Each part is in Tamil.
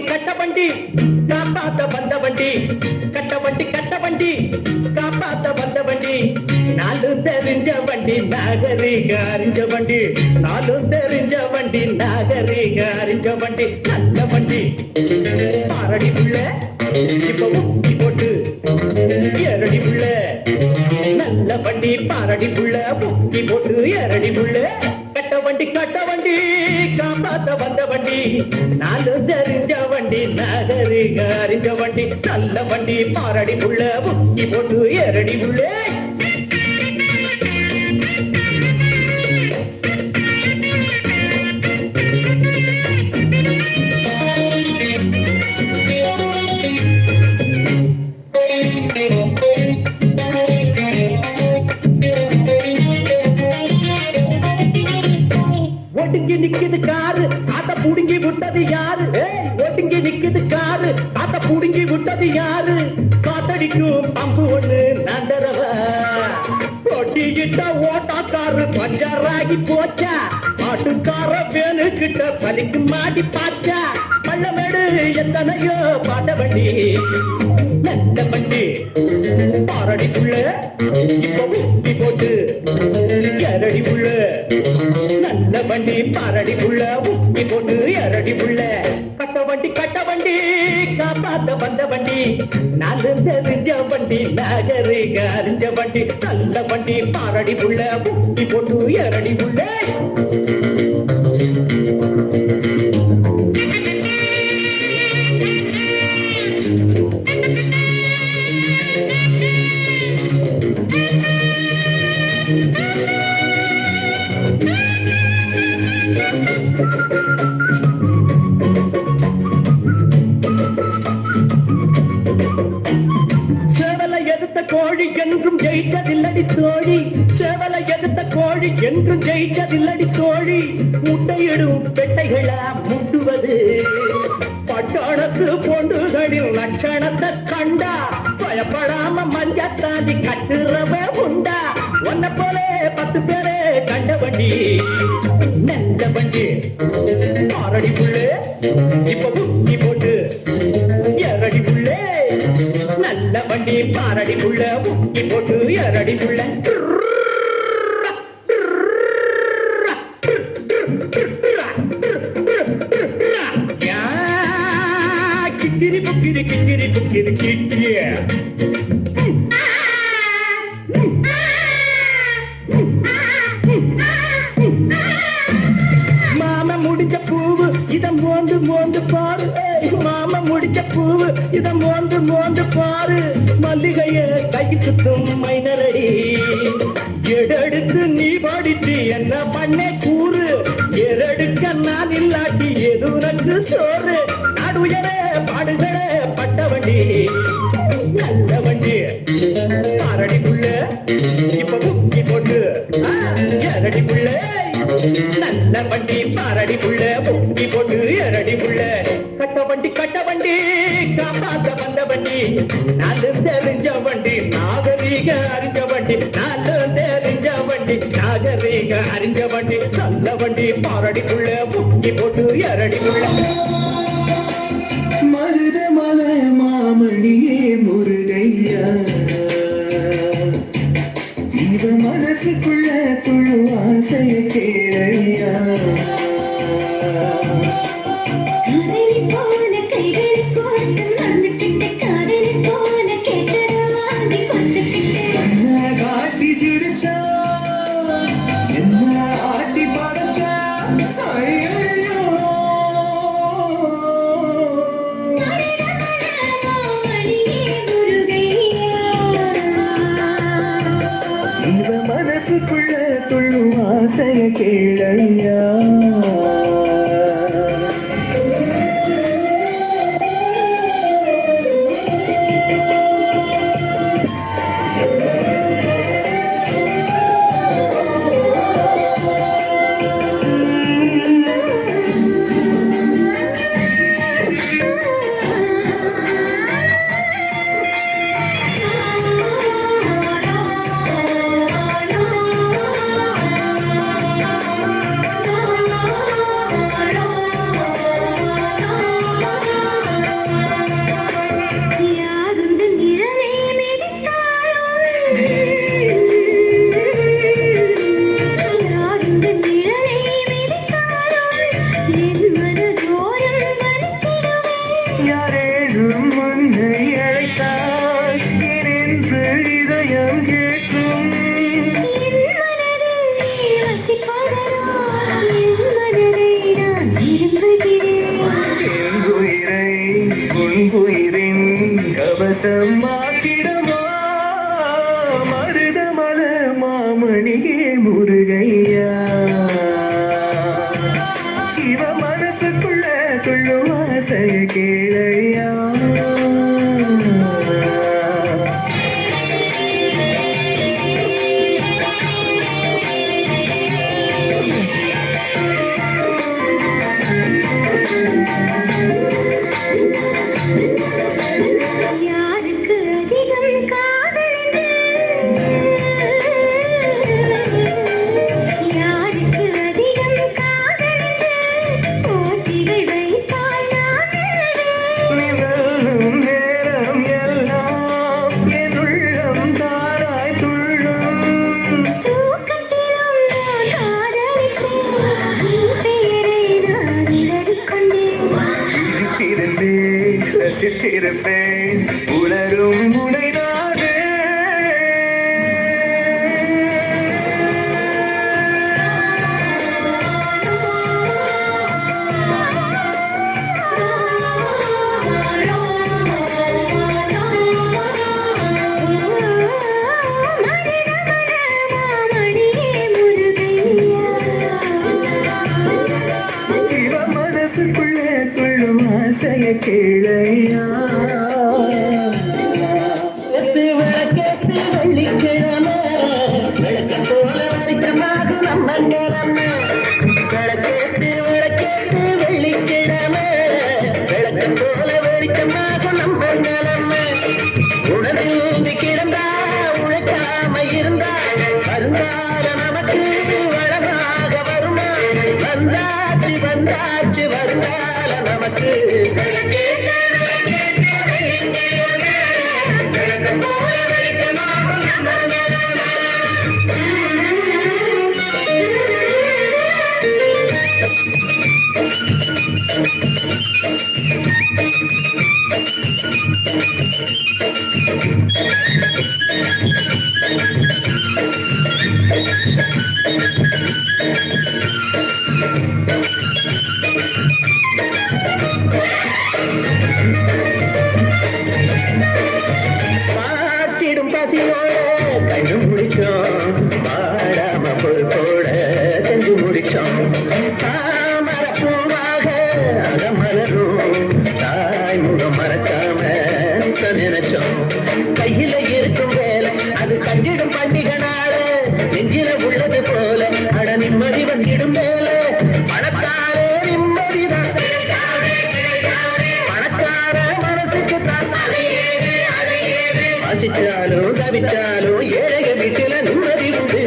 கட்ட வண்டி காப்பாத்த வந்த வண்டி, கட்ட வண்டி காப்பாத்த வந்த வண்டி, நாலும் தெரிஞ்ச வண்டி நாகரிக அறிஞ்ச வண்டி, நாலும் தெரிஞ்ச வண்டி நாகரிக அறிஞ்ச வண்டி, நல்ல வண்டி பாரடி புள்ள இப்ப முக்கி போட்டு ஏரடி புள்ள, நல்ல வண்டி பாரடி புள்ள முக்கி போட்டு ஏரடி புள்ள, கட்ட வண்டி காப்பாத்த வந்த வண்டி, நாலும் தெரிஞ்ச வண்டி நாகரிக அறிஞ்ச வண்டி, நல்ல வண்டி பாரடி புள்ள முக்கி போட்டு ஏரடி புள்ள. ஒடுங்கி நிக்குது காரு காத்த புடுங்கி விட்டது யாரு, ஒடுங்கி நிக்குது காரு காத்த புடுங்கி விட்டது யாரு, காத்தடிக்கும் பம்பு ஒண்ணு நண்டரவ ஒட்டிக்கிட்ட ஓட்டாக்காரு பஞ்சாராகி போச்சா, பாட்டுக்கார வேணு கிட்ட பலிக்கு மாடி பாச்சா, பள்ளமேடு எத்தனையோ பாட்ட வண்டி, நல்ல வண்டி பாரடி புள்ள இப்ப முக்கி போட்டு எரடி புள்ள, நல்ல வண்டி பாரடி புள்ள முக்கி போட்டு எரடி புள்ள, கட்ட வண்டி காப்பாத்த வந்த வண்டி, நாலு தெரிஞ்ச வண்டி நாகரிக அறிஞ்ச வண்டி, நல்ல வண்டி பாரடி புள்ள முக்கி போட்டு எரடி புள்ள. சேவலை எதிர்த்த கோழி என்றும் ஜெயிச்சதில்லடி தோழி, சேவலை எதிர்த்த கோழி என்றும் ஜெயிச்சதில்லடி தோழி, முட்டையிடும் பெட்டைகளா முட்டுவது, பட்டாளத்து பொண்டுகளில் லட்சணத்தை கண்டா, பயப்படாம மஞ்சத்தாதி கட்டுறவ உண்டா, ஒன்ன போல 10 பேரே கண்ட வண்டி, நல்ல வண்டி பாரடி புள்ளே இப்ப முக்கி போட்டு எரடி புள்ளே, நல்ல வண்டி பாரடி புள்ள முக்கி போட்டு எரடி புள்ள. கிக்கிரி புக்கிரி கிக்கிரி புக்கிரி கிக்கிரி மாமா முடிச்ச பூவு இத மோந்து மோந்து பாரு, மாமா முடிச்ச பூவு இத மோந்து மோந்து பாரு, மல்லிகைய கைக்கு சுத்தும் மைனரடி, எடெடுத்து நீ பாடிச்சு என்ன பண்ண கூறு, எரடுக்க நான் இல்லாட்டி எது உனக்கு சோறு, நாடுயர பாடுகள பட்ட வண்டி, நல்ல வண்டி பாரடி புள்ள இப்ப முக்கி போட்டு எரடி புள்ள, நல்ல வண்டி பாரடி புள்ள முக்கி போட்டு எரடி புள்ள, கட்ட வண்டி காப்பாத்த வந்த வண்டி, நாலு தெரிஞ்ச வண்டி நாகரீக அறிஞ்ச வண்டி, நாலு தெரிஞ்ச வண்டி நாகரீக அறிஞ்ச வண்டி, நல்ல வண்டி பாரடி புள்ள முக்கி போட்டு எரடி புள்ள. மருதமல மாமணியே முருகையா, இவ மனசுக்குள்ள துளு ஆசைய கேளையா, காட்டி சிரிச்சா என்ன ஆட்டி படைச்சா, ஐயோ இவ மனசுக்குள்ள துள்ளு ஆசைய கேளையா. யாரேனும் உன்னை அழைத்தால் ஏனென்று இதயம் கேட்கும். என் உயிரை உன் உயிரின் கவசமாக்கிடவா மருதமல மாமணியே முருகையா. இவ மனசுக்குள்ள துள்ளும் ஆசைய கேளையா. யாருக்கு அதிகம் காதல் யாருக்கு அதிகம் காதல் போட்டிகள் வைத்தால் நிகழும் நேரம் எல்லாம் என் உள்ளம் தாராய் துள்ளும். தூக்கத்திலும் நான் காதலித்தேன் பெயரை நான் எழுதிக்கொண்டேன். விழித்திருந்தேன் ரசித்திருப்பேன் உணரும் உனைதானே. இவ மனசுக்குள்ள துள்ளும் ஆசைய கேளையா. விளக்கேத்து வெள்ளிக்கிழமை விளக்க போல வரைக்கமாகும் நம்ம நிலைமை. விளக்கேத்து வெள்ளிக்கிழமை விளக்க போல வெளிச்சமாகும் நம்ம நிலைமை. உணவில் கிடந்தா உழைக்காம இருந்தா வருந்தார நமக்கு வளமாக வருமா. வந்தாச்சு வந்தாச்சு வருந்தால நமக்கு. பாட்டிடும் பசியோட கண்டு முடிச்சோம் பாடாம பொருள் போட செஞ்சு முடிச்சோம். தாமர பூவாக அகமலரும் தாய்முகம் மறக்காம நினைச்சோம். கையில இருக்கும் வேலை அது கஞ்சிடும் பண்டிகை நாள நெஞ்சில உள்ளது போல அட நிம்மதி வந்திடும் வேலை. பணக்காரே நிம்மதிதான் பணக்கார மனசுக்கு தான் வாசிச்சாலும் தவிச்சாலும் ஏழைக வீட்டில நிம்மதி உண்டு.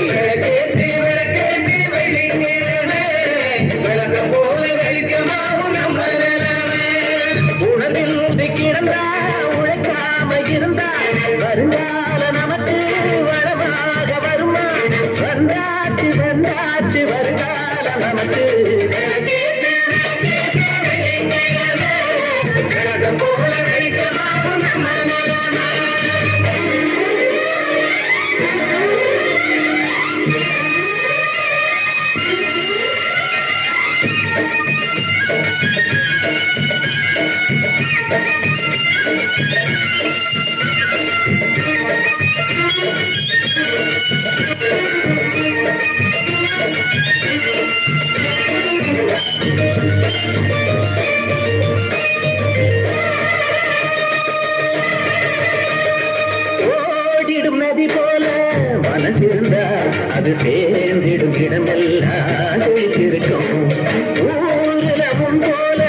விளக்கேத்தி வெள்ளிக்கிழமை விளக்க போல வெளிச்சமாகும் நம்ம நிலைமை. உணவில் கிடந்தா உழைக்காம இருந்தா வருங்கால நமக்கு வளமாக வருமா. வந்தாச்சு வந்தாச்சு வருங்கால நமக்கு. விளக்க போல வெளிச்சமாகும் நம்ம நிலைமை. ஓடிடும் நதி போல மனசிருந்தா அது சேர்ந்திடும் இடமெல்லாம் செழித்திருக்கும். ஊரில உன் போல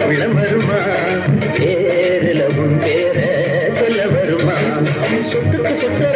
உள்ளம் வருமா பேரில உன் பேர சொல்ல வருமா. சொத்துக்கு சொத்து